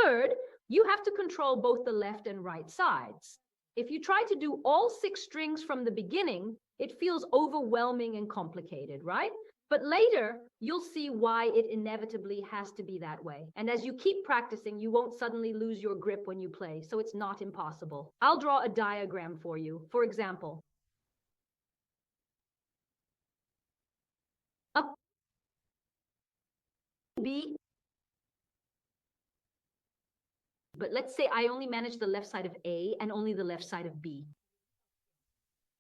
third, you have to control both the left and right sides. If you try to do all 6 strings from the beginning, it feels overwhelming and complicated, right? But later, you'll see why it inevitably has to be that way. And as you keep practicing, you won't suddenly lose your grip when you play, so it's not impossible. I'll draw a diagram for you. For example, up B, but let's say I only manage the left side of A and only the left side of B.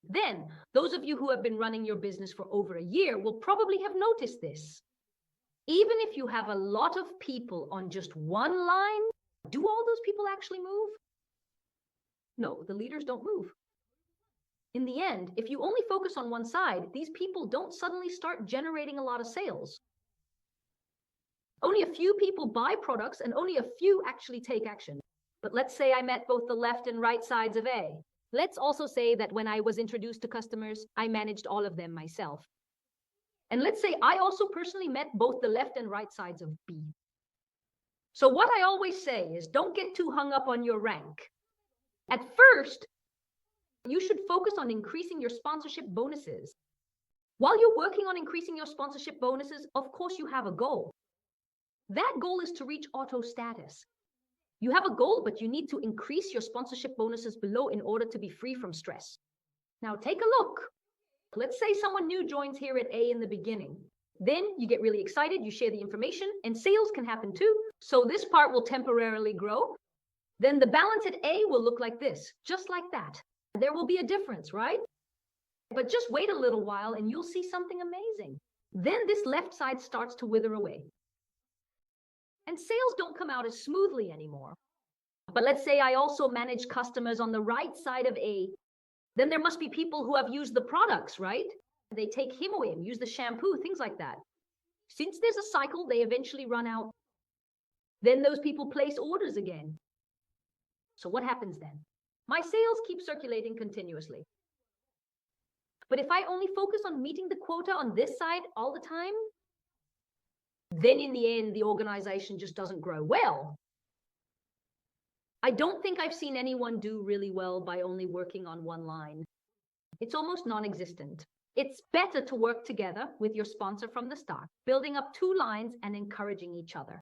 Then, those of you who have been running your business for over a year will probably have noticed this. Even if you have a lot of people on just one line, do all those people actually move? No, the leaders don't move. In the end, if you only focus on one side, these people don't suddenly start generating a lot of sales. Only a few people buy products and only a few actually take action. But let's say I met both the left and right sides of A. Let's also say that when I was introduced to customers, I managed all of them myself. And let's say I also personally met both the left and right sides of B. So what I always say is don't get too hung up on your rank. At first, you should focus on increasing your sponsorship bonuses. While you're working on increasing your sponsorship bonuses, of course you have a goal. That goal is to reach auto status. You have a goal, but you need to increase your sponsorship bonuses below in order to be free from stress. Now take a look. Let's say someone new joins here at A in the beginning. Then you get really excited, you share the information, and sales can happen too. So this part will temporarily grow. Then the balance at A will look like this, just like that. There will be a difference, right? But just wait a little while and you'll see something amazing. Then this left side starts to wither away. And sales don't come out as smoothly anymore. But let's say I also manage customers on the right side of A. Then there must be people who have used the products, right? They take Himoim, use the shampoo, things like that. Since there's a cycle, they eventually run out. Then those people place orders again. So what happens then? My sales keep circulating continuously. But if I only focus on meeting the quota on this side all the time, then in the end, the organization just doesn't grow well. I don't think I've seen anyone do really well by only working on one line. It's almost non-existent. It's better to work together with your sponsor from the start, building up 2 lines and encouraging each other.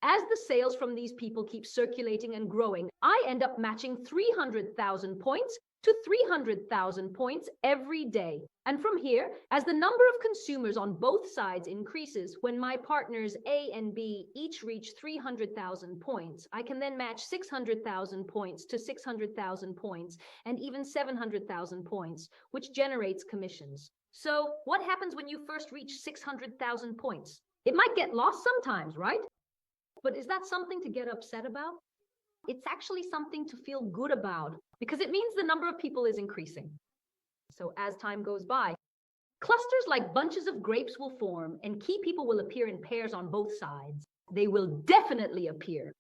As the sales from these people keep circulating and growing, I end up matching 300,000 points to 300,000 points every day. And from here, as the number of consumers on both sides increases, when my partners A and B each reach 300,000 points, I can then match 600,000 points to 600,000 points and even 700,000 points, which generates commissions. So what happens when you first reach 600,000 points? It might get lost sometimes, right? But is that something to get upset about? It's actually something to feel good about because it means the number of people is increasing. So as time goes by, clusters like bunches of grapes will form and key people will appear in pairs on both sides. They will definitely appear.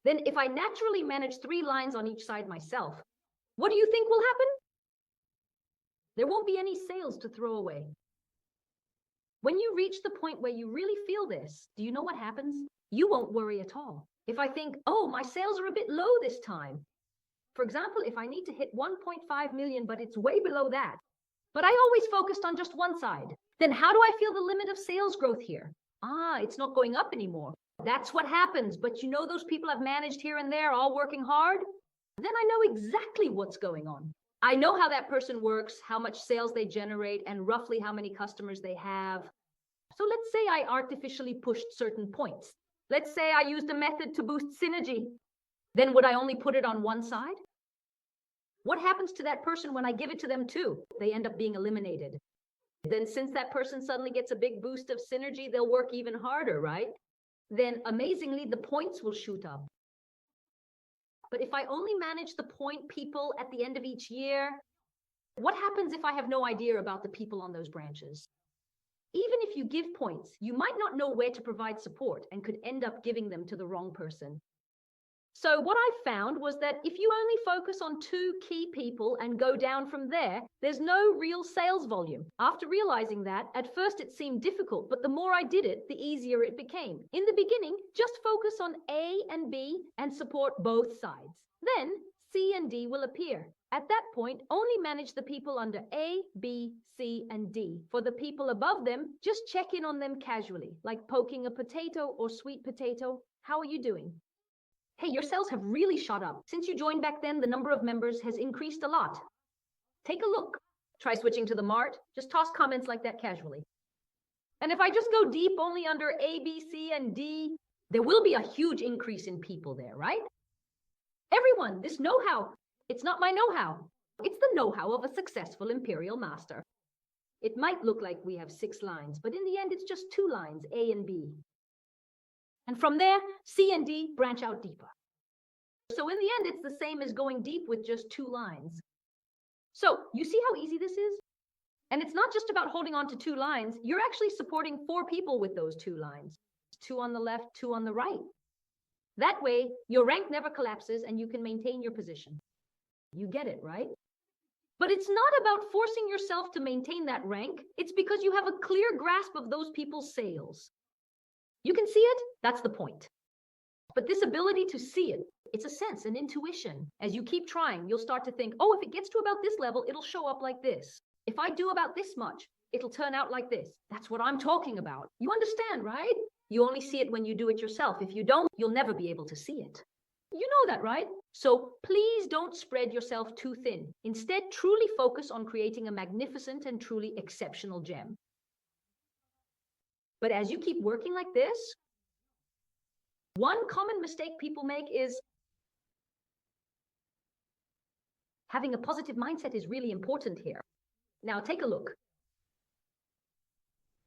Then if I naturally manage 3 lines on each side myself, what do you think will happen? There won't be any sales to throw away. When you reach the point where you really feel this, do you know what happens? You won't worry at all. If I think, oh, my sales are a bit low this time. For example, if I need to hit 1.5 million, but it's way below that, but I always focused on just one side, then how do I feel the limit of sales growth here? It's not going up anymore. That's what happens. But you know those people I've managed here and there all working hard? Then I know exactly what's going on. I know how that person works, how much sales they generate, and roughly how many customers they have. So let's say I artificially pushed certain points. Let's say I used a method to boost synergy. Then would I only put it on one side? What happens to that person when I give it to them too? They end up being eliminated. Then since that person suddenly gets a big boost of synergy, they'll work even harder, right? Then amazingly, the points will shoot up. But if I only manage the point people at the end of each year, what happens if I have no idea about the people on those branches? Even if you give points, you might not know where to provide support and could end up giving them to the wrong person. So what I found was that if you only focus on 2 key people and go down from there, there's no real sales volume. After realizing that, at first it seemed difficult, but the more I did it, the easier it became. In the beginning, just focus on A and B and support both sides. Then C and D will appear. At that point, only manage the people under A, B, C, and D. For the people above them, just check in on them casually, like poking a potato or sweet potato. How are you doing? Hey, your sales have really shot up. Since you joined back then, the number of members has increased a lot. Take a look. Try switching to the Mart. Just toss comments like that casually. And if I just go deep only under A, B, C, and D, there will be a huge increase in people there, right? Everyone, this know-how, it's not my know-how. It's the know-how of a successful imperial master. It might look like we have 6 lines, but in the end, it's just 2 lines, A and B. And from there, C and D branch out deeper. So in the end, it's the same as going deep with just 2 lines. So you see how easy this is? And it's not just about holding on to 2 lines. You're actually supporting 4 people with those 2 lines. 2 on the left, 2 on the right. That way, your rank never collapses and you can maintain your position. You get it, right? But it's not about forcing yourself to maintain that rank. It's because you have a clear grasp of those people's sales. You can see it, that's the point. But this ability to see it, it's a sense, an intuition. As you keep trying, you'll start to think, oh, if it gets to about this level, it'll show up like this. If I do about this much, it'll turn out like this. That's what I'm talking about. You understand, right? You only see it when you do it yourself. If you don't, you'll never be able to see it. You know that, right? So please don't spread yourself too thin. Instead, truly focus on creating a magnificent and truly exceptional gem. But as you keep working like this, one common mistake people make is having a positive mindset is really important here. Now take a look.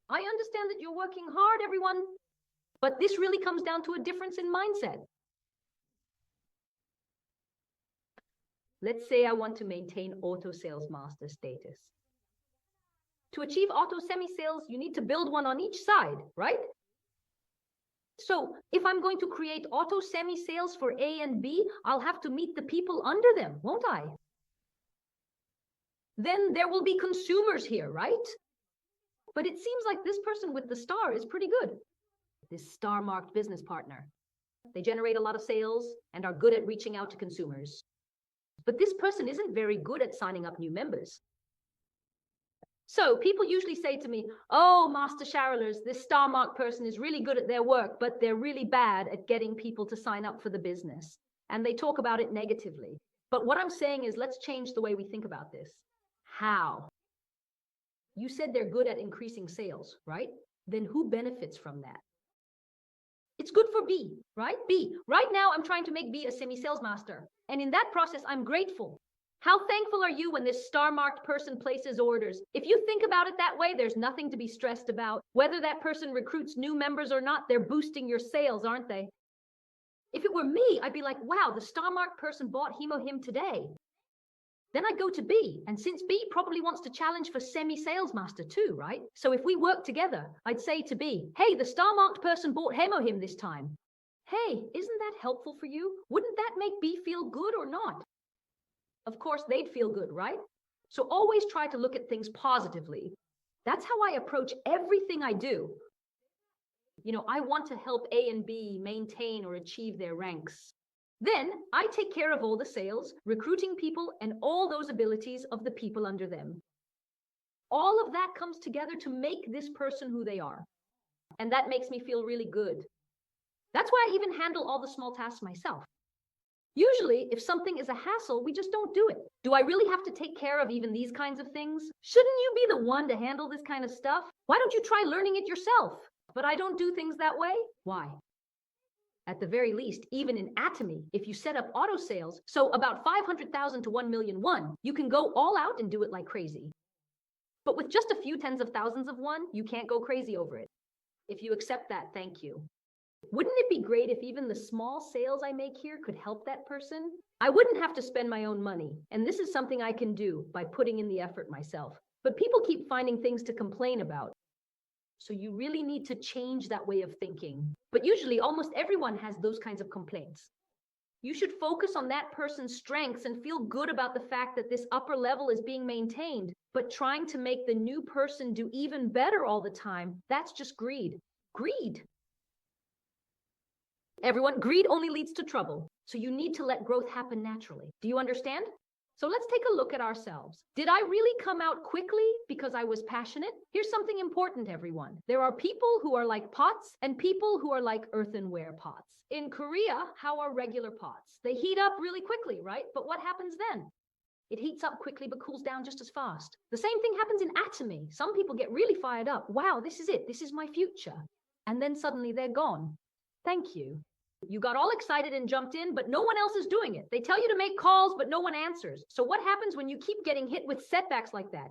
I understand that you're working hard, everyone, but this really comes down to a difference in mindset. Let's say I want to maintain auto sales master status. To achieve auto semi-sales, you need to build one on each side, right? So if I'm going to create auto semi-sales for A and B, I'll have to meet the people under them, won't I? Then there will be consumers here, right? But it seems like this person with the star is pretty good. This star-marked business partner. They generate a lot of sales and are good at reaching out to consumers. But this person isn't very good at signing up new members. So people usually say to me, oh, Master Sharelers, this star-marked person is really good at their work, but they're really bad at getting people to sign up for the business. And they talk about it negatively. But what I'm saying is, let's change the way we think about this. How? You said they're good at increasing sales, right? Then who benefits from that? It's good for B, right? B. Right now, I'm trying to make B a semi-sales master. And in that process, I'm grateful. How thankful are you when this star-marked person places orders? If you think about it that way, there's nothing to be stressed about. Whether that person recruits new members or not, they're boosting your sales, aren't they? If it were me, I'd be like, wow, the star-marked person bought HemoHim today. Then I'd go to B, and since B probably wants to challenge for semi-sales master too, right? So if we work together, I'd say to B, hey, the star-marked person bought HemoHim this time. Hey, isn't that helpful for you? Wouldn't that make B feel good or not? Of course, they'd feel good, right? So always try to look at things positively. That's how I approach everything I do. You know, I want to help A and B maintain or achieve their ranks. Then I take care of all the sales, recruiting people, and all those abilities of the people under them. All of that comes together to make this person who they are. And that makes me feel really good. That's why I even handle all the small tasks myself. Usually, if something is a hassle, we just don't do it. Do I really have to take care of even these kinds of things? Shouldn't you be the one to handle this kind of stuff? Why don't you try learning it yourself? But I don't do things that way. Why? At the very least, even in Atomy, if you set up auto sales, so about 500,000 to 1,000,001, you can go all out and do it like crazy. But with just a few tens of thousands of one, you can't go crazy over it. If you accept that, thank you. Wouldn't it be great if even the small sales I make here could help that person? I wouldn't have to spend my own money, and this is something I can do by putting in the effort myself. But people keep finding things to complain about. So you really need to change that way of thinking. But usually almost everyone has those kinds of complaints. You should focus on that person's strengths and feel good about the fact that this upper level is being maintained. But trying to make the new person do even better all the time, that's just greed. Greed. Everyone, greed only leads to trouble. So you need to let growth happen naturally. Do you understand? So let's take a look at ourselves. Did I really come out quickly because I was passionate? Here's something important, everyone. There are people who are like pots and people who are like earthenware pots. In Korea, how are regular pots? They heat up really quickly, right? But what happens then? It heats up quickly but cools down just as fast. The same thing happens in Atomy. Some people get really fired up. Wow, this is it. This is my future. And then suddenly they're gone. Thank you. You got all excited and jumped in, but no one else is doing it. They tell you to make calls, but no one answers. So what happens when you keep getting hit with setbacks like that?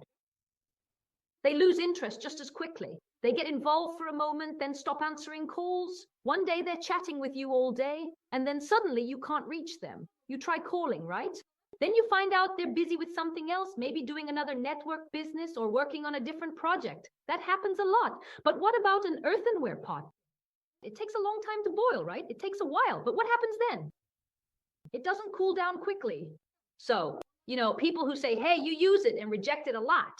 They lose interest just as quickly. They get involved for a moment, then stop answering calls. One day they're chatting with you all day, and then suddenly you can't reach them. You try calling, right? Then you find out they're busy with something else, maybe doing another network business or working on a different project. That happens a lot. But what about an earthenware pot? It takes a long time to boil, right? It takes a while. But what happens then? It doesn't cool down quickly. So, people who say, hey, you use it and reject it a lot.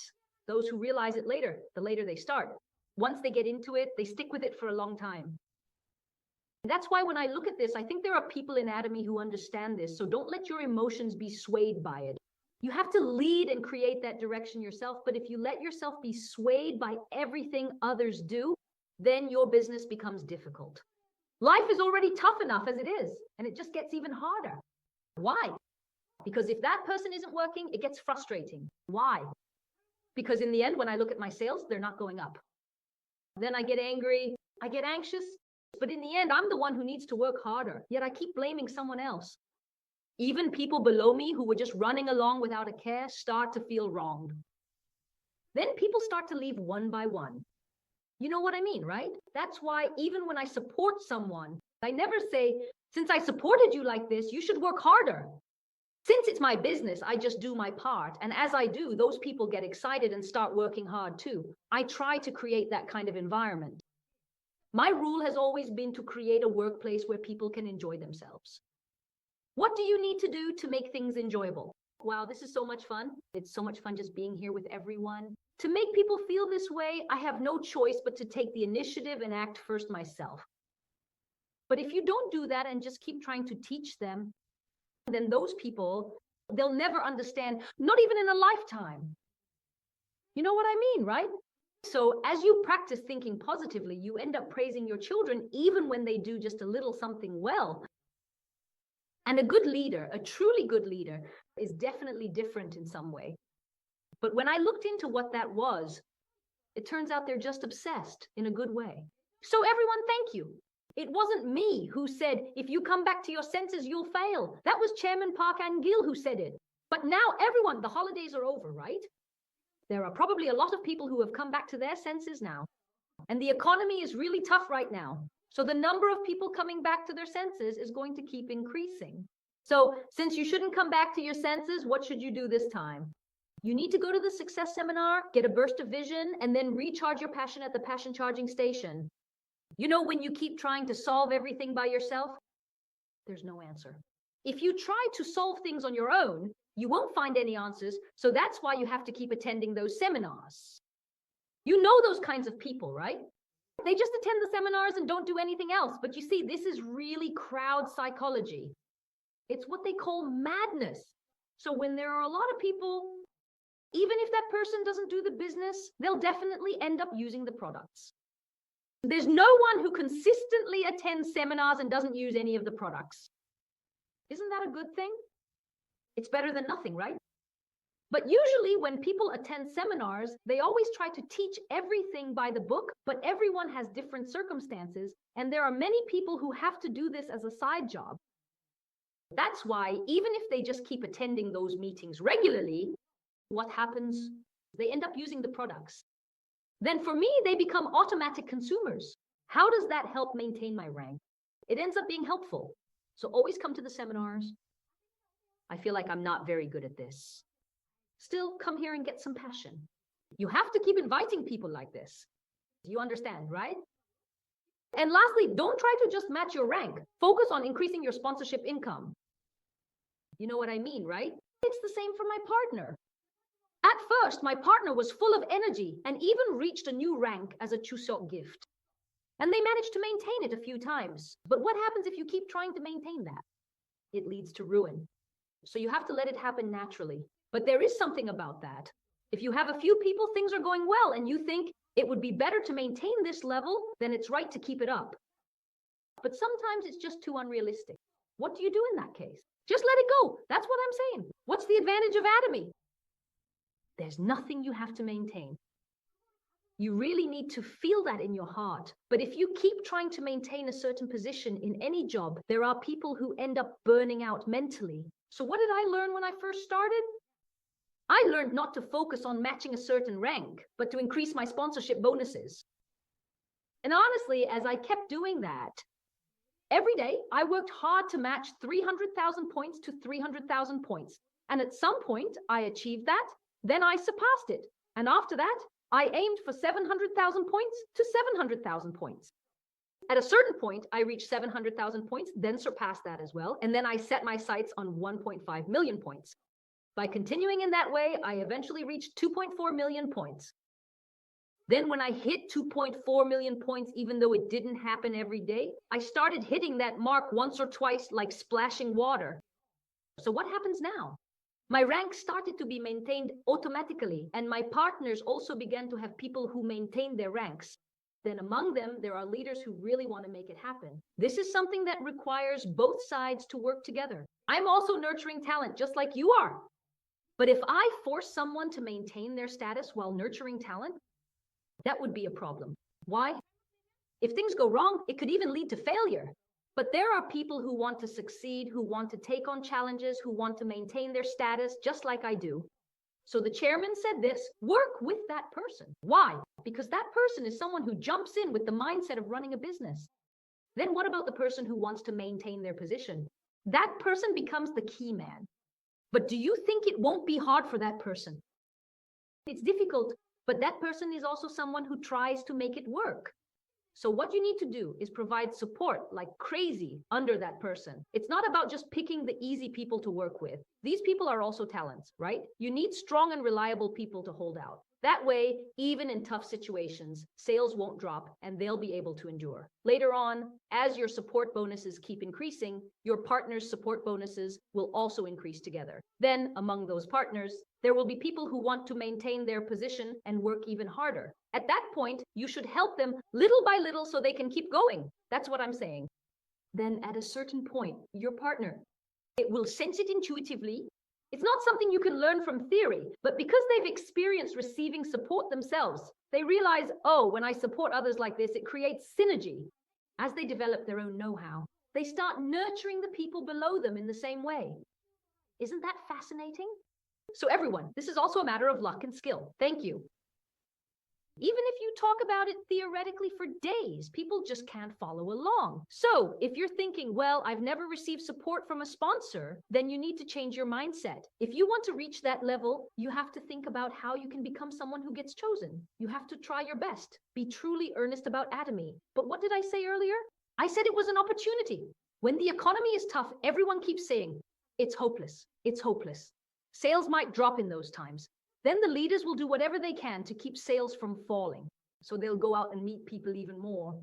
Those who realize it later, the later they start. Once they get into it, they stick with it for a long time. That's why when I look at this, I think there are people in Atomy who understand this. So don't let your emotions be swayed by it. You have to lead and create that direction yourself. But if you let yourself be swayed by everything others do, then your business becomes difficult. Life is already tough enough as it is, and it just gets even harder. Why? Because if that person isn't working, it gets frustrating. Why? Because in the end, when I look at my sales, they're not going up. Then I get angry, I get anxious, but in the end, I'm the one who needs to work harder, yet I keep blaming someone else. Even people below me who were just running along without a care start to feel wronged. Then people start to leave one by one. You know what I mean, right? That's why even when I support someone, I never say, since I supported you like this, you should work harder. Since it's my business, I just do my part. And as I do, those people get excited and start working hard too. I try to create that kind of environment. My rule has always been to create a workplace where people can enjoy themselves. What do you need to do to make things enjoyable? Wow, this is so much fun. It's so much fun just being here with everyone. To make people feel this way, I have no choice but to take the initiative and act first myself. But if you don't do that and just keep trying to teach them, then those people, they'll never understand, not even in a lifetime. You know what I mean, right? So as you practice thinking positively, you end up praising your children even when they do just a little something well. And a good leader, a truly good leader, is definitely different in some way. But when I looked into what that was, it turns out they're just obsessed in a good way. So everyone, thank you. It wasn't me who said, if you come back to your senses, you'll fail. That was Chairman Park An-gil who said it. But now everyone, the holidays are over, right? There are probably a lot of people who have come back to their senses now. And the economy is really tough right now. So the number of people coming back to their senses is going to keep increasing. So since you shouldn't come back to your senses, what should you do this time? You need to go to the success seminar, get a burst of vision, and then recharge your passion at the passion charging station. You know, when you keep trying to solve everything by yourself, there's no answer. If you try to solve things on your own, you won't find any answers. So that's why you have to keep attending those seminars. You know those kinds of people, right? They just attend the seminars and don't do anything else. But you see, this is really crowd psychology. It's what they call madness. So when there are a lot of people, even if that person doesn't do the business, they'll definitely end up using the products. There's no one who consistently attends seminars and doesn't use any of the products. Isn't that a good thing? It's better than nothing, right? But usually when people attend seminars, they always try to teach everything by the book, but everyone has different circumstances, and there are many people who have to do this as a side job. That's why even if they just keep attending those meetings regularly, what happens? They end up using the products. Then for me, they become automatic consumers. How does that help maintain my rank? It ends up being helpful. So always come to the seminars. I feel like I'm not very good at this. Still, come here and get some passion. You have to keep inviting people like this. You understand, right? And lastly, don't try to just match your rank. Focus on increasing your sponsorship income. You know what I mean, right? It's the same for my partner. At first, my partner was full of energy and even reached a new rank as a Chuseok gift. And they managed to maintain it a few times. But what happens if you keep trying to maintain that? It leads to ruin. So you have to let it happen naturally. But there is something about that. If you have a few people, things are going well, and you think it would be better to maintain this level, then it's right to keep it up. But sometimes it's just too unrealistic. What do you do in that case? Just let it go. That's what I'm saying. What's the advantage of Atomy? There's nothing you have to maintain. You really need to feel that in your heart. But if you keep trying to maintain a certain position in any job, there are people who end up burning out mentally. So what did I learn when I first started? I learned not to focus on matching a certain rank, but to increase my sponsorship bonuses. And honestly, as I kept doing that, every day I worked hard to match 300,000 points to 300,000 points. And at some point I achieved that, then I surpassed it. And after that, I aimed for 700,000 points to 700,000 points. At a certain point, I reached 700,000 points, then surpassed that as well. And then I set my sights on 1.5 million points. By continuing in that way, I eventually reached 2.4 million points. Then when I hit 2.4 million points, even though it didn't happen every day, I started hitting that mark once or twice like splashing water. So what happens now? My rank started to be maintained automatically, and my partners also began to have people who maintain their ranks. Then among them, there are leaders who really want to make it happen. This is something that requires both sides to work together. I'm also nurturing talent, just like you are. But if I force someone to maintain their status while nurturing talent, that would be a problem. Why? If things go wrong, it could even lead to failure. But there are people who want to succeed, who want to take on challenges, who want to maintain their status, just like I do. So the chairman said this: work with that person. Why? Because that person is someone who jumps in with the mindset of running a business. Then what about the person who wants to maintain their position? That person becomes the key man. But do you think it won't be hard for that person? It's difficult, but that person is also someone who tries to make it work. So what you need to do is provide support like crazy under that person. It's not about just picking the easy people to work with. These people are also talents, right? You need strong and reliable people to hold out. That way, even in tough situations, sales won't drop and they'll be able to endure. Later on, as your support bonuses keep increasing, your partner's support bonuses will also increase together. Then, among those partners, there will be people who want to maintain their position and work even harder. At that point, you should help them little by little so they can keep going. That's what I'm saying. Then at a certain point, your partner, it will sense it intuitively. It's not something you can learn from theory, but because they've experienced receiving support themselves, they realize, oh, when I support others like this, it creates synergy. As they develop their own know-how, they start nurturing the people below them in the same way. Isn't that fascinating? So everyone, this is also a matter of luck and skill. Thank you. Even if you talk about it theoretically for days, people just can't follow along. So if you're thinking, well, I've never received support from a sponsor, then you need to change your mindset. If you want to reach that level, you have to think about how you can become someone who gets chosen. You have to try your best. Be truly earnest about Atomy. But what did I say earlier? I said it was an opportunity. When the economy is tough, everyone keeps saying, it's hopeless. It's hopeless. Sales might drop in those times. Then the leaders will do whatever they can to keep sales from falling. So they'll go out and meet people even more.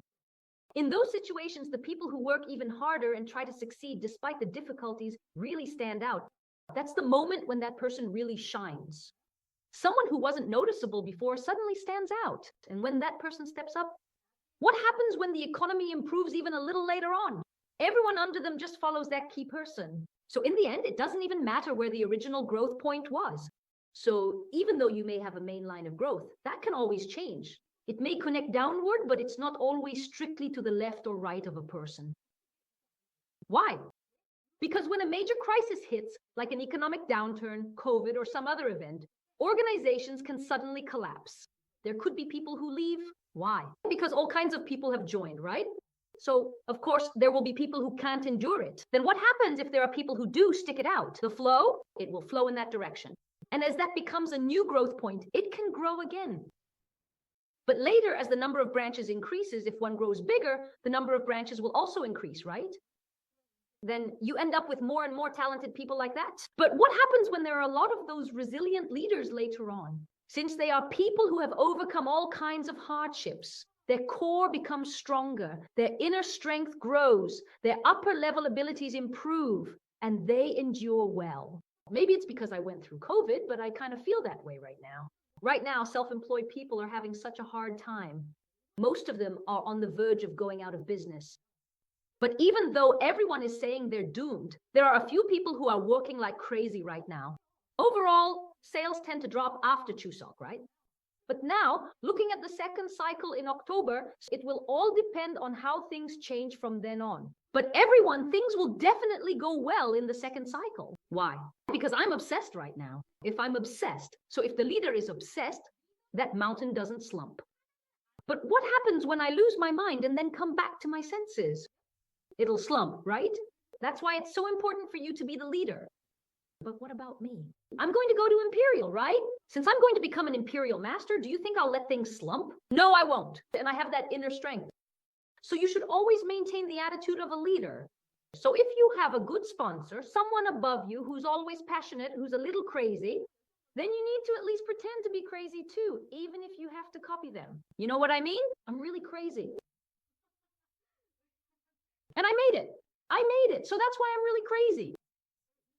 In those situations, the people who work even harder and try to succeed despite the difficulties really stand out. That's the moment when that person really shines. Someone who wasn't noticeable before suddenly stands out. And when that person steps up, what happens when the economy improves even a little later on? Everyone under them just follows that key person. So in the end, it doesn't even matter where the original growth point was. So even though you may have a main line of growth, that can always change. It may connect downward, but it's not always strictly to the left or right of a person. Why? Because when a major crisis hits, like an economic downturn, COVID, or some other event, organizations can suddenly collapse. There could be people who leave. Why? Because all kinds of people have joined, right? So, of course, there will be people who can't endure it. Then what happens if there are people who do stick it out? The flow, it will flow in that direction. And as that becomes a new growth point, it can grow again. But later, as the number of branches increases, if one grows bigger, the number of branches will also increase, right? then you end up with more and more talented people like that. But what happens when there are a lot of those resilient leaders later on? Since they are people who have overcome all kinds of hardships, their core becomes stronger, their inner strength grows, their upper level abilities improve, and they endure well. Maybe it's because I went through COVID, but I kind of feel that way right now. Right now, self-employed people are having such a hard time. Most of them are on the verge of going out of business. But even though everyone is saying they're doomed, there are a few people who are working like crazy right now. Overall, sales tend to drop after Chuseok, right? But now, looking at the second cycle in October, it will all depend on how things change from then on. But everyone, things will definitely go well in the second cycle. Why? Because I'm obsessed right now. If I'm obsessed, so if the leader is obsessed, that mountain doesn't slump. But what happens when I lose my mind and then come back to my senses? It'll slump, right? That's why it's so important for you to be the leader. But what about me? I'm going to go to Imperial, right? Since I'm going to become an Imperial Master, do you think I'll let things slump? No, I won't. And I have that inner strength. So you should always maintain the attitude of a leader. So if you have a good sponsor, someone above you who's always passionate, who's a little crazy, then you need to at least pretend to be crazy too, even if you have to copy them. You know what I mean? I'm really crazy. And I made it. I made it. So that's why I'm really crazy.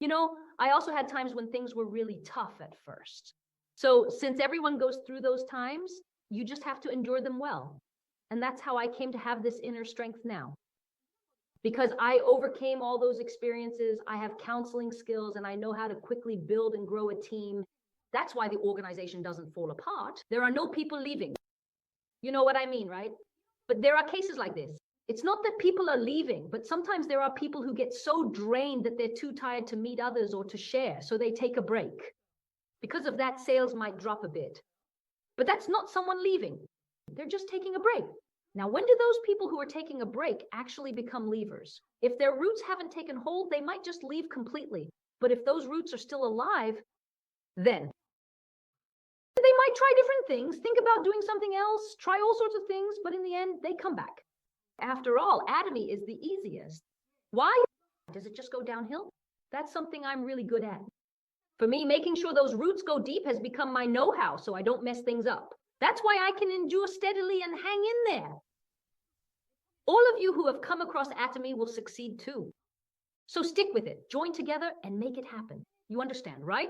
You know, I also had times when things were really tough at first. So since everyone goes through those times, you just have to endure them well. And that's how I came to have this inner strength now. Because I overcame all those experiences, I have counseling skills, and I know how to quickly build and grow a team. That's why the organization doesn't fall apart. There are no people leaving. You know what I mean, right? But there are cases like this. It's not that people are leaving, but sometimes there are people who get so drained that they're too tired to meet others or to share, so they take a break. Because of that, sales might drop a bit. But that's not someone leaving. They're just taking a break. Now, when do those people who are taking a break actually become leavers? If their roots haven't taken hold, they might just leave completely. But if those roots are still alive, then they might try different things, think about doing something else, try all sorts of things, but in the end, they come back. After all, Atomy is the easiest. Why? Does it just go downhill? That's something I'm really good at. For me, making sure those roots go deep has become my know-how, so I don't mess things up. That's why I can endure steadily and hang in there. All of you who have come across Atomy will succeed too. So stick with it, join together, and make it happen. You understand, right?